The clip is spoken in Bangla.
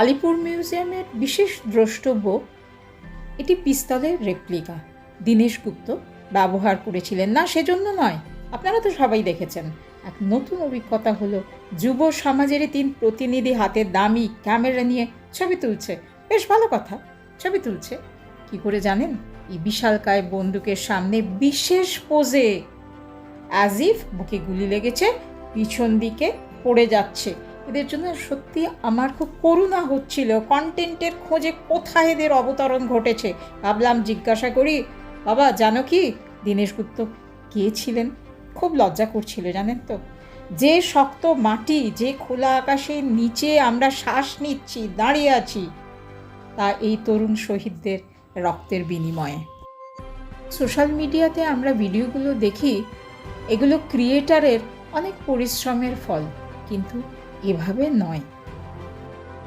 আলিপুর মিউজিয়ামের বিশেষ দ্রষ্টব্য, এটি পিস্তলের রেপ্লিকা। দীনেশ গুপ্ত ব্যবহার করেছিলেন না সেজন্য নয়, আপনারা তো সবাই দেখেছেন। এক নতুন অভিজ্ঞতা হলো যুব সমাজের 3 প্রতিনিধি হাতে দামি ক্যামেরা নিয়ে ছবি তুলছে। বেশ ভালো কথা, ছবি তুলছে কি করে জানেন? এই বিশালকায় বন্দুকের সামনে বিশেষ পোজে, অ্যাজ ইফ বুকে গুলি লেগেছে, পিছন দিকে পড়ে যাচ্ছে। এদের জন্য সত্যি আমার খুব করুণা হচ্ছিল। কন্টেন্টের খোঁজে কোথায় এদের অবতরণ ঘটেছে। ভাবলাম জিজ্ঞাসা করি, বাবা জানো কি দীনেশ গুপ্ত কে ছিলেন? খুব লজ্জা করছিল জানেন তো। যে শক্ত মাটি, যে খোলা আকাশের নিচে আমরা শ্বাস নিচ্ছি, দাঁড়িয়ে আছি, তা এই তরুণ শহীদদের রক্তের বিনিময়ে। সোশ্যাল মিডিয়াতে আমরা ভিডিওগুলো দেখি, এগুলো ক্রিয়েটারের অনেক পরিশ্রমের ফল, কিন্তু এভাবে নয়।